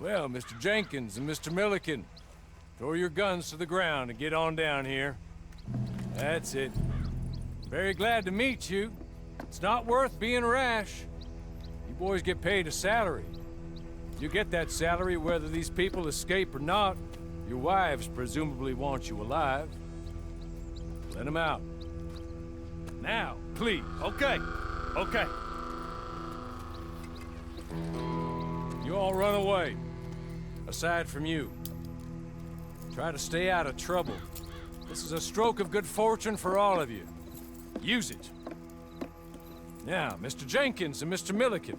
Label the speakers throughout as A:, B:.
A: Well, Mr. Jenkins and Mr. Milliken, throw your guns to the ground and get on down here. That's it. Very glad to meet you. It's not worth being rash. You boys get paid a salary. You get that salary whether these people escape or not. Your wives presumably want you alive. Let them out. Now, please.
B: Okay.
A: You all run away. Aside from you. Try to stay out of trouble. This is a stroke of good fortune for all of you. Use it. Now, Mr. Jenkins and Mr. Milliken,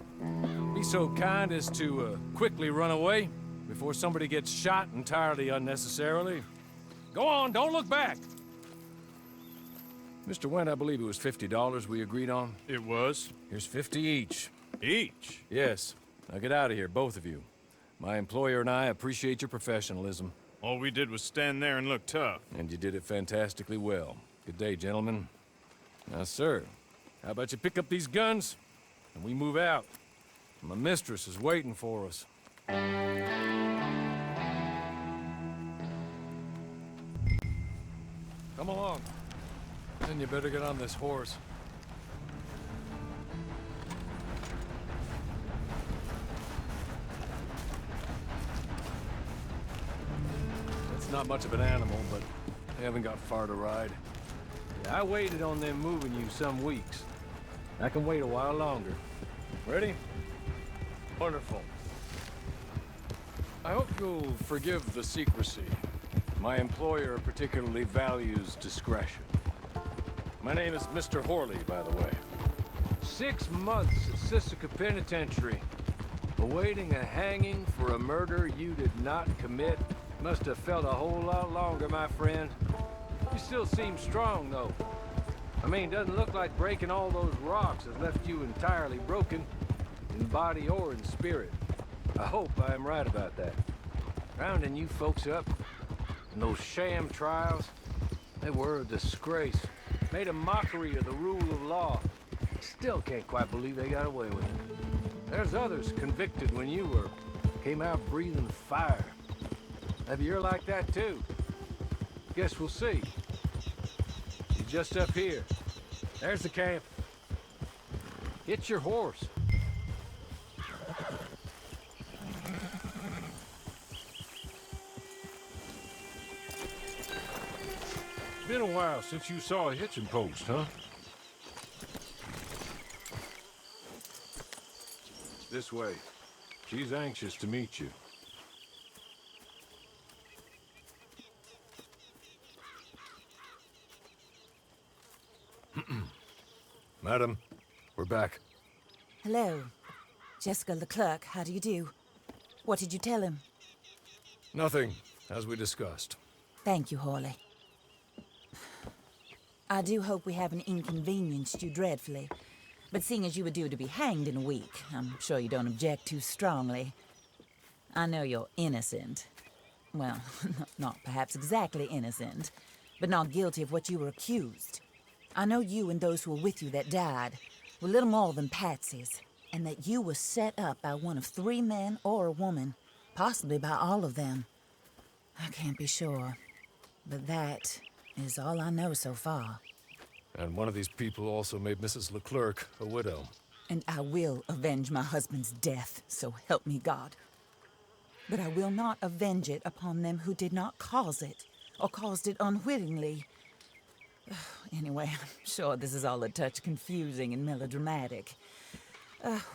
A: be so kind as to quickly run away before somebody gets shot entirely unnecessarily. Go on, don't look back. Mr. Wendt, I believe it was $50 we agreed on.
B: It was.
A: Here's 50 each.
B: Each?
A: Yes. Now get out of here, both of you. My employer and I appreciate your professionalism.
B: All we did was stand there and look tough.
A: And you did it fantastically well. Good day, gentlemen. Now, sir, how about you pick up these guns and we move out? My mistress is waiting for us. Come along. Then you better get on this horse. It's not much of an animal, but they haven't got far to ride. Yeah, I waited on them moving you some weeks. I can wait a while longer. Ready? Wonderful. I hope you'll forgive the secrecy. My employer particularly values discretion. My name is Mr. Horley, by the way. 6 months at Sisika Penitentiary, awaiting a hanging for a murder you did not commit. Must have felt a whole lot longer, my friend. You still seem strong, though. I mean, doesn't look like breaking all those rocks has left you entirely broken, in body or in spirit. I hope I am right about that. Rounding you folks up, and those sham trials, they were a disgrace. Made a mockery of the rule of law. Still can't quite believe they got away with it. There's others convicted when you were. Came out breathing fire. Maybe you're like that too. Guess we'll see. You're just up here. There's the camp. Hit your horse.
C: Been a while since you saw a hitching post, huh? This way. She's anxious to meet you.
A: Madam, we're back.
D: Hello. Jessica Leclerc, how do you do? What did you tell him?
A: Nothing, as we discussed.
D: Thank you, Horley. I do hope we haven't inconvenienced you dreadfully. But seeing as you were due to be hanged in a week, I'm sure you don't object too strongly. I know you're innocent. Well, not perhaps exactly innocent, but not guilty of what you were accused. I know you and those who were with you that died were little more than patsies, and that you were set up by one of 3 men or a woman, possibly by all of them. I can't be sure, but that is all I know so far.
A: And one of these people also made Mrs. Leclerc a widow.
D: And I will avenge my husband's death, so help me God. But I will not avenge it upon them who did not cause it, or caused it unwittingly. Anyway, I'm sure this is all a touch confusing and melodramatic.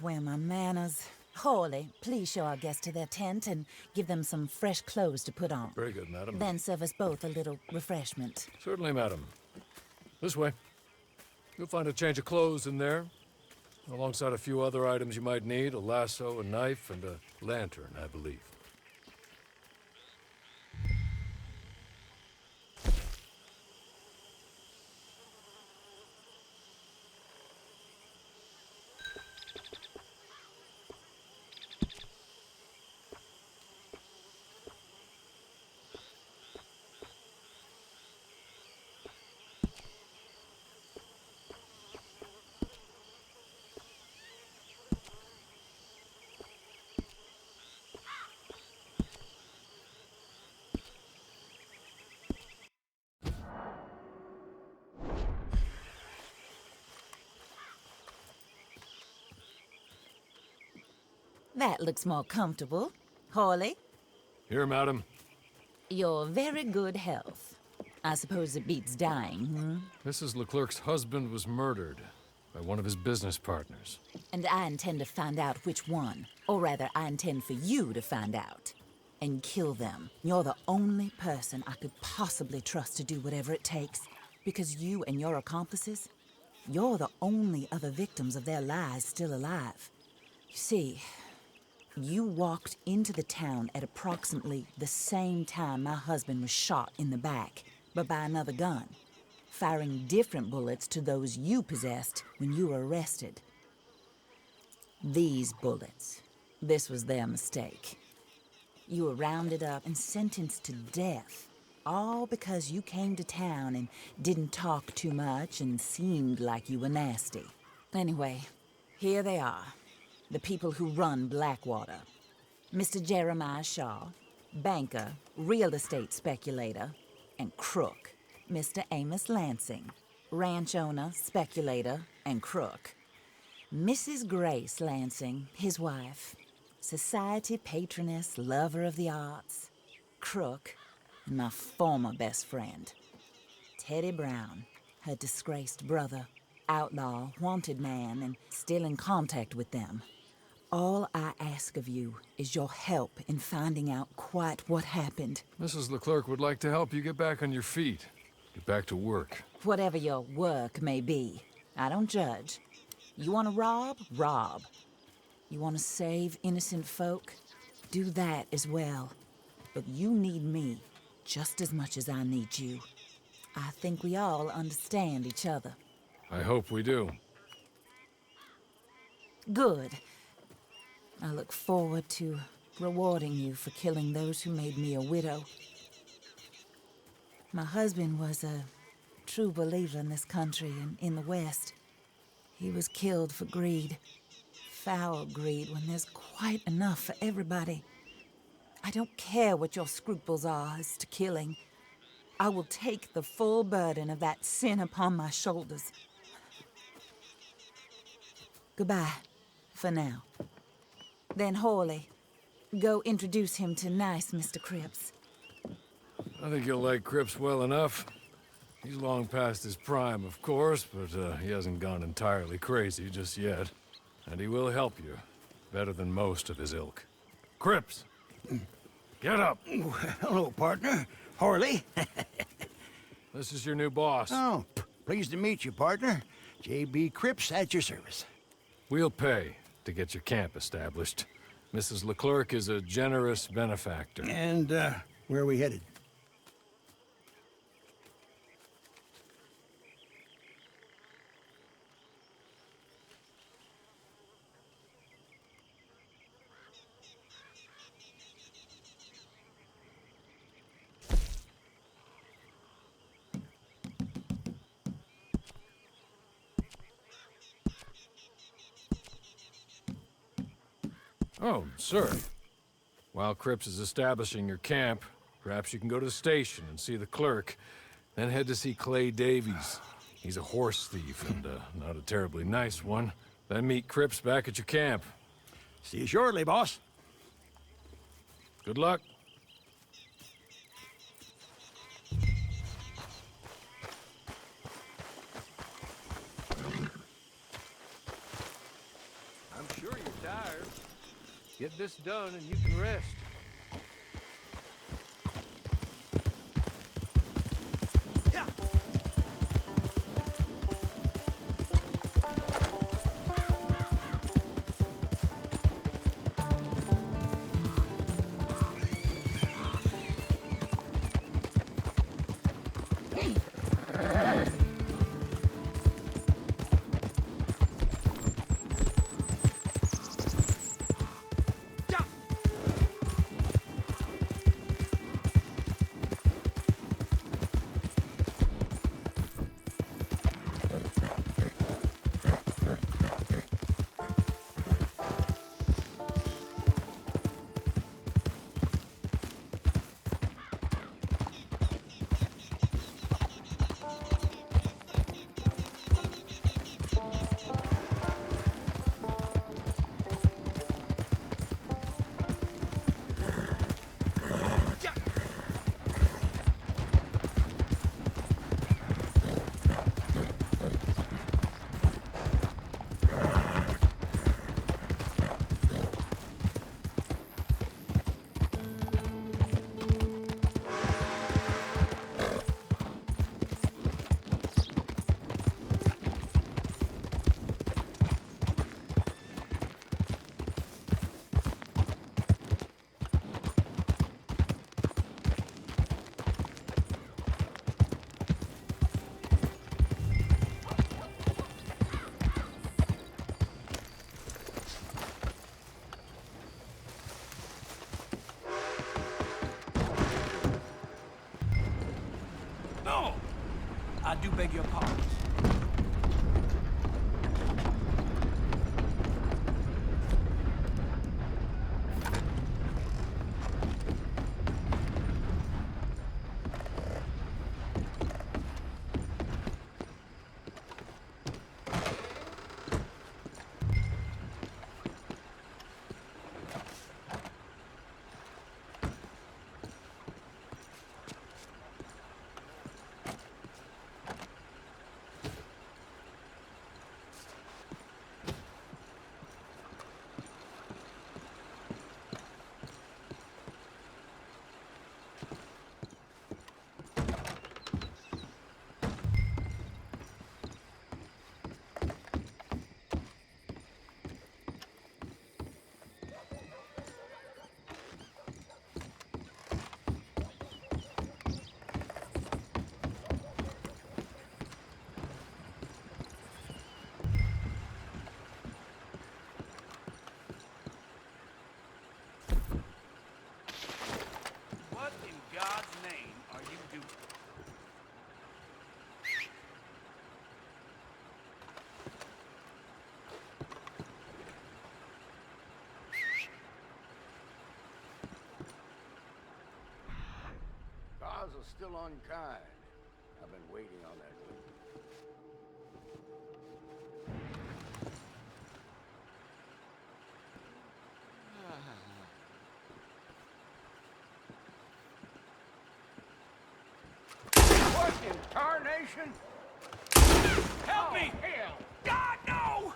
D: Where are my manners? Horley, please show our guests to their tent and give them some fresh clothes to put on.
A: Very good, madam.
D: Then serve us both a little refreshment.
A: Certainly, madam. This way. You'll find a change of clothes in there, alongside a few other items you might need, a lasso, a knife, and a lantern, I believe.
D: That looks more comfortable. Hawley,
A: Here, madam.
D: your very good health. I suppose it beats dying, hmm?
A: Mrs. Leclerc's husband was murdered by one of his business partners.
D: And I intend to find out which one. Or rather, I intend for you to find out. And kill them. You're the only person I could possibly trust to do whatever it takes. Because you and your accomplices, you're the only other victims of their lies still alive. You see, you walked into the town at approximately the same time my husband was shot in the back, but by another gun, firing different bullets to those you possessed when you were arrested. These bullets, this was their mistake. You were rounded up and sentenced to death, all because you came to town and didn't talk too much and seemed like you were nasty. Anyway, here they are, the people who run Blackwater. Mr. Jeremiah Shaw, banker, real estate speculator, and crook. Mr. Amos Lansing, ranch owner, speculator, and crook. Mrs. Grace Lansing, his wife, society patroness, lover of the arts, crook, and my former best friend. Teddy Brown, her disgraced brother, outlaw, wanted man, and still in contact with them. All I ask of you is your help in finding out quite what happened.
A: Mrs. Leclerc would like to help you get back on your feet. Get back to work.
D: Whatever your work may be, I don't judge. You want to rob? Rob. You want to save innocent folk? Do that as well. But you need me just as much as I need you. I think we all understand each other.
A: I hope we do.
D: Good. I look forward to rewarding you for killing those who made me a widow. My husband was a true believer in this country and in the West. He was killed for greed. Foul greed when there's quite enough for everybody. I don't care what your scruples are as to killing. I will take the full burden of that sin upon my shoulders. Goodbye, for now. Then Hawley, go introduce him to nice Mr. Cripps.
A: I think you'll like Cripps well enough. He's long past his prime, of course, but he hasn't gone entirely crazy just yet. And he will help you, better than most of his ilk. Cripps! Get up!
E: Hello, partner. Harley.
A: This is your new boss.
E: Oh, pleased to meet you, partner. J.B. Cripps at your service.
A: We'll pay to get your camp established. Mrs. Leclerc is a generous benefactor.
E: And, where are we headed?
A: Oh, sir. While Cripps is establishing your camp, perhaps you can go to the station and see the clerk, then head to see Clay Davies. He's a horse thief and not a terribly nice one. Then meet Cripps back at your camp.
E: See you shortly, boss.
A: Good luck. I'm sure you're tired. Get this done and you can rest.
F: I do beg your pardons. What in God's name are you doing?
E: Cars are still unkind. I've been waiting on that loop. What in tarnation?
F: Help me!
E: Hell!
F: God, no!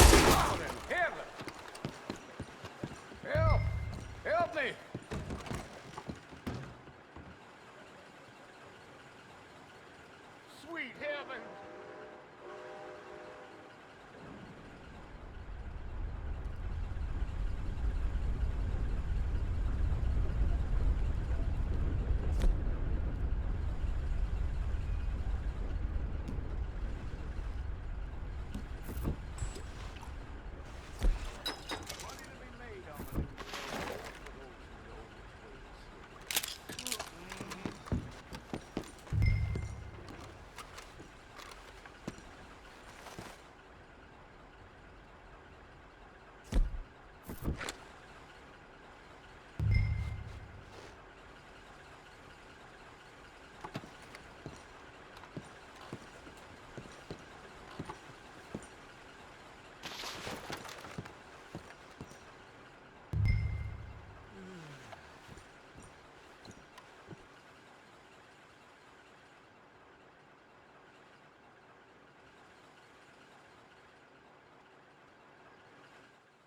E: God in heaven! Help! Help me! Sweet heaven! Money to be made on the new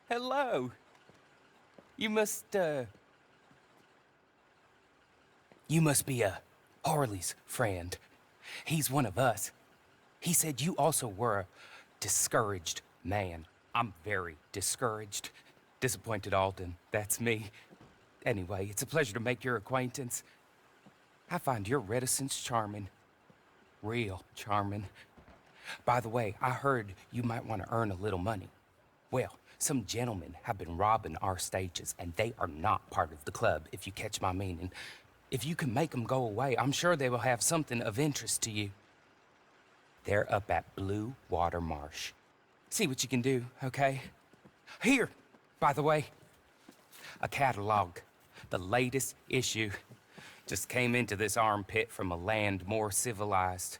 G: Hello. You must be Harley's friend. He's one of us. He said you also were a discouraged man. I'm very discouraged. Disappointed Alden, that's me. Anyway, it's a pleasure to make your acquaintance. I find your reticence charming. Real charming. By the way, I heard you might want to earn a little money. Well, some gentlemen have been robbing our stages, and they are not part of the club, if you catch my meaning. If you can make them go away, I'm sure they will have something of interest to you. They're up at Blue Water Marsh. See what you can do, okay? Here, by the way, a catalog. The latest issue. Just came into this armpit from a land more civilized.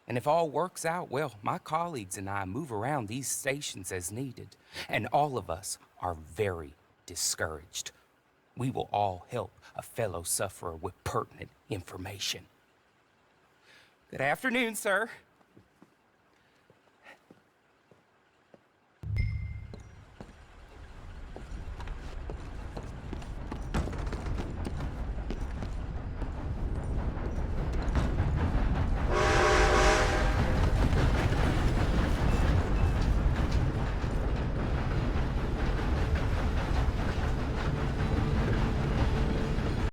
G: And if all works out, well, my colleagues and I move around these stations as needed. And all of us are very discouraged. We will all help a fellow sufferer with pertinent information. Good afternoon, sir.